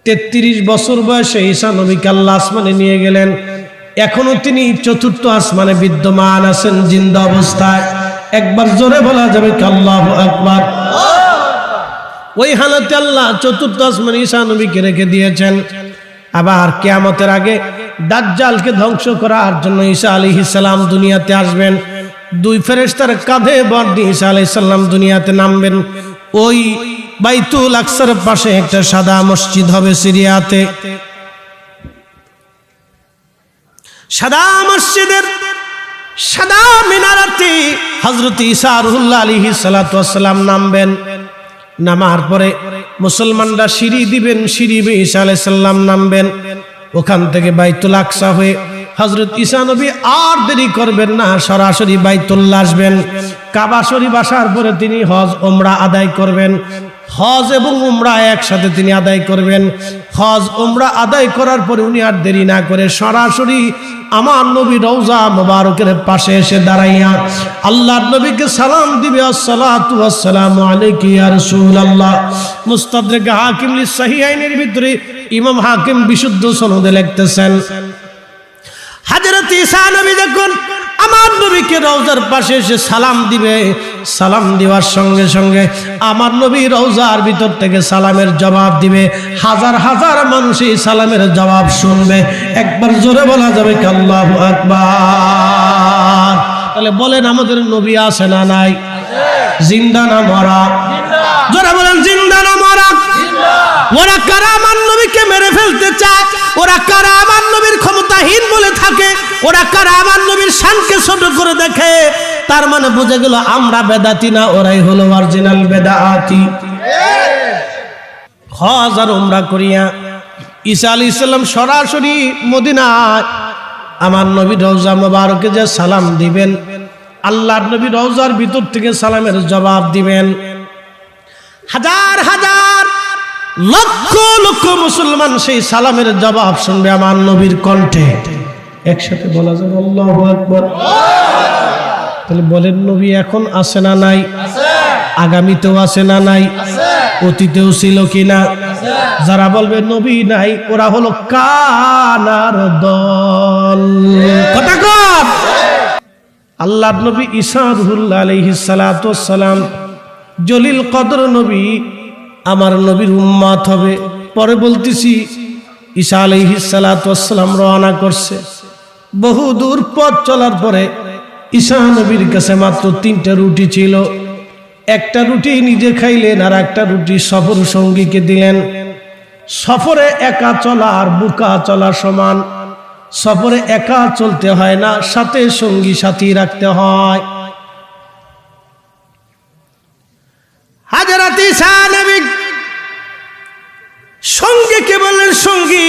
33 বছর বয়সে ঈসা নবীকে আল্লাহ আসমানে নিয়ে গেলেন। এখনো তিনি চতুর্থ আসমানে বিদ্যমান আছেন জিন্দা অবস্থায়। একবার জোরে বলা যাবে আল্লাহু আকবার। ওই হালতে আল্লাহ চতুর্থ আসমানে ঈসা নবীকে রেখে দিয়েছেন। আবার কিয়ামতের আগে দাজ্জালকে ধ্বংস করার জন্য ঈসা আলাইহিস সালাম দুনিয়াতে আসবেন। দুই ফেরেশতার কাঁধে ভর দিয়ে ঈসা আলাইহিস সালাম দুনিয়াতে নামবেন। ওই বাইতুল আকসার পাশে একটা সাদা মসজিদ হবে সিরিয়াতে। সাদা মসজিদের সাদা মিনারাতে হযরত ঈসা রুহুল্লাহ আলাইহিস সালাতু ওয়াস সালাম নামবেন। নামার পরে মুসলমানরা সিঁড়ি দিবেন, সিঁড়ি বেয়ে ঈসা আলাইহিস সালাম নামবেন। ওখান থেকে বাইতুল আকসা হয়ে হযরত ঈসা নবী আর দেরি করবেন না, সরাসরি বাইতুল্লাহ আসবেন। কাবা শরীফ আসার পরে তিনি হজ ওমরা আদায় করবেন। হজ এবং উমরা একসাথে তিনি আদায় করবেন। হজ উমরা আদায় করার পরে উনি আর দেরি না করে সরাসরি আমার নবী রওজা মুবারকের পাশে এসে দাঁড়াইয়া আল্লাহর নবীকে সালাম দিবে, আসসালাতু ওয়াসসালামু আলাইকা ইয়া রাসূলুল্লাহ। মুস্তাদরাক হাকিম লিসহিহাইনের ভিতরে ইমাম হাকিম বিশুদ্ধ সনদে লিখতেছেন, হযরত ঈসা নবী যখন আমার নবীকে রওজার পাশে এসে সালাম দিবে, সালাম দেওয়ার সঙ্গে সঙ্গে আমার নবী রওজার ভিতর থেকে সালামের জবাব দিবে। হাজার হাজার মানুষ এই সালামের জবাব শুনবে। একবার জোরে বলা যাবে আল্লাহু আকবার। তাহলে বলেন আমাদের নবী আছে না নাই? জিন্দা না মরা? জোরে বলেন জিন্দা না মরা? ওরা কারা আমার নবীকে মেরে ফেলতে চায়? ওরা কারা আমার নবীর ক্ষমতাহীন বলে থাকে? ওরা কারা আমার নবীর শানকে ছোট করে দেখে? তার মানে বুঝে গেল আমরা বেদাতি না, ওরাই হলো অরিজিনাল বেদাতি। হজ আর উমরা করিয়া ঈসা আলাইহিস সালাম সরাসরি মদিনায় আমার নবী রওজা মুবারকে যে সালাম দিবেন, আল্লাহর নবী রওজার ভিতর থেকে সালামের জবাব দিবেন। হাজার হাজার লক্ষ লক্ষ মুসলমান সেই সালামের জবাব শুনবে আমার নবীর কণ্ঠে। একসাথে বলা যাবে আল্লাহু আকবার। তাহলে বলেন নবী এখন আছে না নাই? আগামীতেও আছে না নাই? অতীতেও ছিল কিনা? যারা বলবে নবী নাই ওরা হলো কানার দল। কথা কর। আল্লাহর নবী ঈসা রুহুল্লাহ আলাইহিস সালাতু ওয়াস সালাম জলিল কদর নবী, আমার নবীর উম্মত হবে। পরে বলতেছি ঈসা আলাইহিস সালাতু ওয়াস সালাম রওনা করছে। বহু দূর পথ চলার পরে ঈসা নবীর কাছে মাত্র 3টা রুটি ছিল। একটা রুটি নিজে খাইলেন আর একটা রুটি সফর সঙ্গীকে দিলেন। সফরে একা চলা আর বুকা চলা সমান। সফরে একা চলতে হয় না, সাথে সঙ্গী সাথী রাখতে হয়। হযরত ঈসা নবী সঙ্গীকে বললেন, সঙ্গী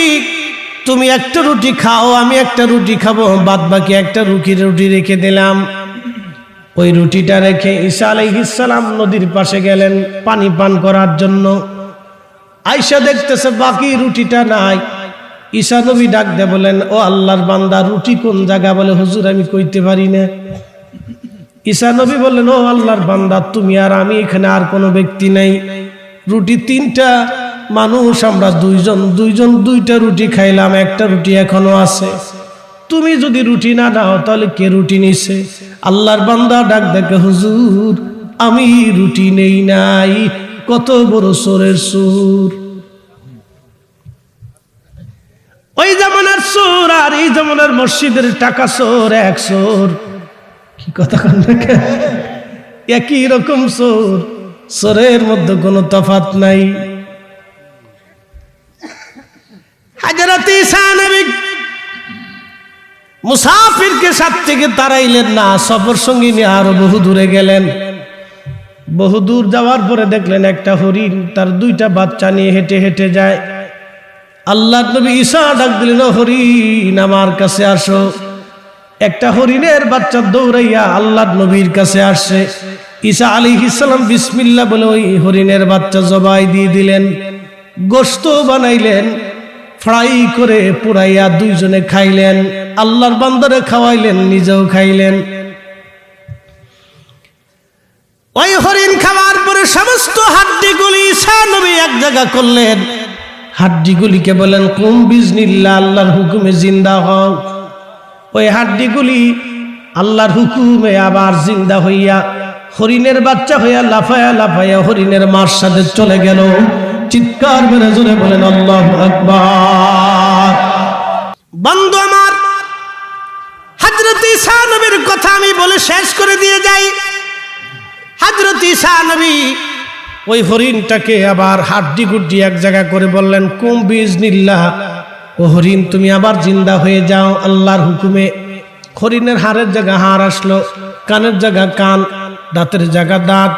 তুমি একটা রুটি খাও, আমি একটা রুটি খাবো, বাদ বাকি একটা রুটি রেখে দিলাম। ওই রুটিটা রেখে ঈসা আলাইহিস সালাম নদীর পাশে গেলেন পানি পান করার জন্য। আয়েশা দেখতেছে বাকি রুটিটা নাই। ঈসা নবী ডাক দিয়ে বলেন, ও আল্লাহর বান্দা, রুটি কোন জায়গা? বলে হুজুর আমি কইতে পারি না। ঈসা নবী বললেন, ও আল্লাহর বান্দা, তুমি আর আমি, এখানে আর কোনো ব্যক্তি নেই। রুটি 3টা, মানুষ আমরা দুইজন 2টা রুটি খাইলাম, একটা রুটি এখনো আছে। তুমি যদি রুটি না দাও তাহলে কে রুটি নিছে? আল্লাহর বান্দা ডাক দেখে, হুজুর আমি রুটি নেই নাই। কত বড় চোরের সুর! ওই জামানার চোর আর এই জামানার মসজিদের টাকা চোর এক চোর। কি কথা কন না? একই রকম চোর, চোরের মধ্যে কোনো তফাৎ নাই। হযরত ঈসা নবী মুসাফিরকে সাথ থেকে তাড়াইলেন না, সফর সঙ্গী নিয়ে আরো বহু দূরে গেলেন। বহু দূর যাওয়ার পরে দেখলেন একটা হরিণ তার 2টা বাচ্চা নিয়ে হেঁটে হেঁটে যায়। আল্লাহর নবী ঈসা ডাক দিলেন, হরিণ আমার কাছে আসো। একটা হরিণের বাচ্চা দৌড়াইয়া আল্লাহর নবীর কাছে আসছে। ঈসা আলাইহিস সালাম বিসমিল্লাহ বলে ওই হরিণের বাচ্চা জবাই দিয়ে দিলেন। গোশত বানাইলেন, ফ্রাই করে পুরাইয়া দুইজনে খাইলেন। আল্লাহর বান্দারে খাওয়াইলেন, নিজেও খাইলেন। ওই হরিণ খাওয়ার পরে সমস্ত হাড্ডিগুলি ঈসা নবী এক জায়গা করলেন। হাড্ডিগুলিকে বলেন কুম বিজনিল্লাহ, আল্লাহর হুকুমে জিন্দা হও। ওই হাড্ডিগুলি আল্লাহর হুকুমে আবার জিন্দা হইয়া হরিণের বাচ্চা হইয়া লাফায়া লাফায়া হরিণের মার সাথে চলে গেল। চিৎকার মেরে জোরে বলেন আল্লাহু আকবার। বন্ধু আমার, হযরত ঈসা নবীর কথা আমি বলে শেষ করে দিয়ে যাই। হযরত ঈসা নবী ওই হরিণটাকে আবার হাড্ডি গুড্ডি এক জায়গা করে বললেন কুম বিজনিল্লাহ, ও হরিণ তুমি আবার জিন্দা হয়ে যাও আল্লাহর হুকুমে। হরিণের হাড়ের জায়গা হাড় আসলো, কানের জায়গা কান, দাঁতের জায়গা দাঁত,